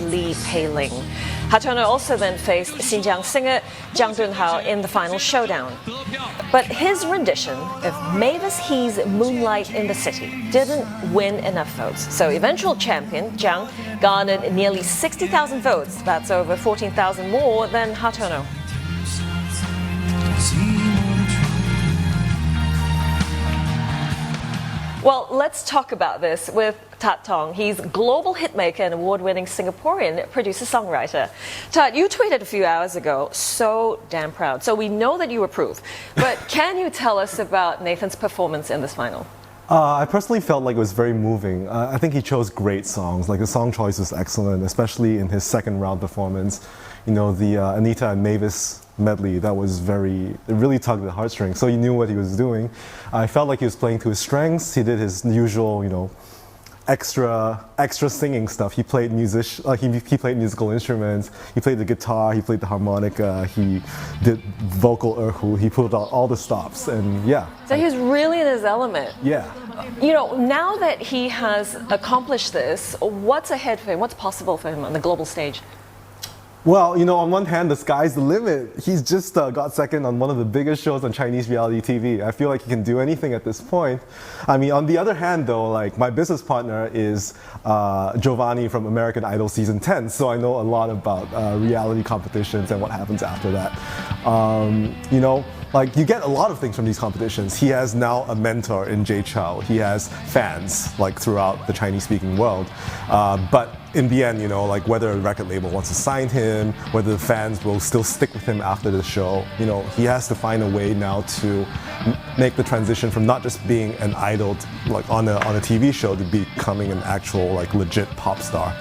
Li Peiling. Hartono also then faced Xinjiang singer Zhang Dunhao in the final showdown. But his rendition of Mavis Hee's Moonlight in the City didn't win enough votes. So eventual champion Zhang garnered nearly 60,000 votes. That's over 14,000 more than Hartono. Well, let's talk about this with Tat Tong. He's global hitmaker and award-winning Singaporean producer-songwriter. Tat, you tweeted a few hours ago, so damn proud. So we know that you approve. But can you tell us about Nathan's performance in this final? I personally felt like it was very moving. I think he chose great songs. Like the song choice was excellent, especially in his second round performance. You know, the Anita and Mavis medley, that was it really tugged at the heartstrings. So he knew what he was doing. I felt like he was playing to his strengths. He did his usual, you know, extra singing stuff. He played he played musical instruments. He played the guitar. He played the harmonica. He did vocal erhu. He pulled out all the stops, and yeah. So he was really in his element. Yeah. You know, now that he has accomplished this, what's ahead for him? What's possible for him on the global stage? Well, you know, on one hand, the sky's the limit. He's just got second on one of the biggest shows on Chinese reality TV. I feel like he can do anything at this point. I mean, on the other hand, though, like my business partner is Giovanni from American Idol Season 10, so I know a lot about reality competitions and what happens after that. You know, like you get a lot of things from these competitions. He has now a mentor in Jay Chou. He has fans like throughout the Chinese-speaking world. But in the end, you know, like whether a record label wants to sign him, whether the fans will still stick with him after the show, you know, he has to find a way now to make the transition from not just being an idol like on a TV show to becoming an actual like legit pop star.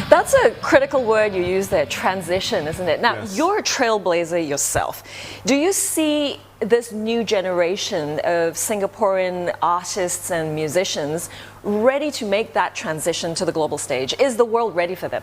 That's a critical word you use there, transition, isn't it? Now, Yes. You're a trailblazer yourself. Do you see this new generation of Singaporean artists and musicians ready to make that transition to the global stage? Is the world ready for them?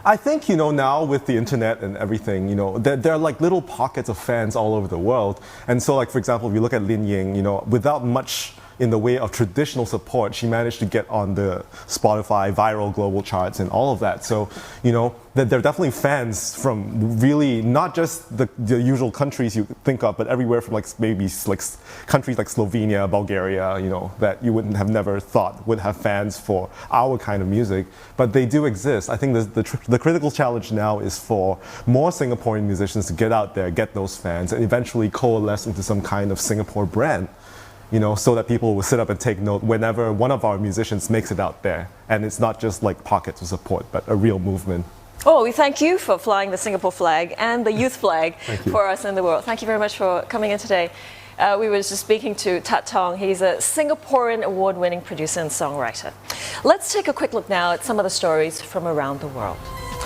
I think, you know, now with the internet and everything, you know, there are like little pockets of fans all over the world. And so, like, for example, if you look at Lin Ying, you know, without much in the way of traditional support, she managed to get on the Spotify viral global charts and all of that. So, you know, there are definitely fans from really not just the usual countries you think of, but everywhere from like maybe like countries like Slovenia, Bulgaria, you know, that you wouldn't have never thought would have fans for our kind of music. But they do exist. I think the critical challenge now is for more Singaporean musicians to get out there, get those fans, and eventually coalesce into some kind of Singapore brand. You know, so that people will sit up and take note whenever one of our musicians makes it out there. And it's not just like pockets of support, but a real movement. Oh, we thank you for flying the Singapore flag and the youth flag for us in the world. Thank you very much for coming in today. We were just speaking to Tat Tong. He's a Singaporean award-winning producer and songwriter. Let's take a quick look now at some of the stories from around the world.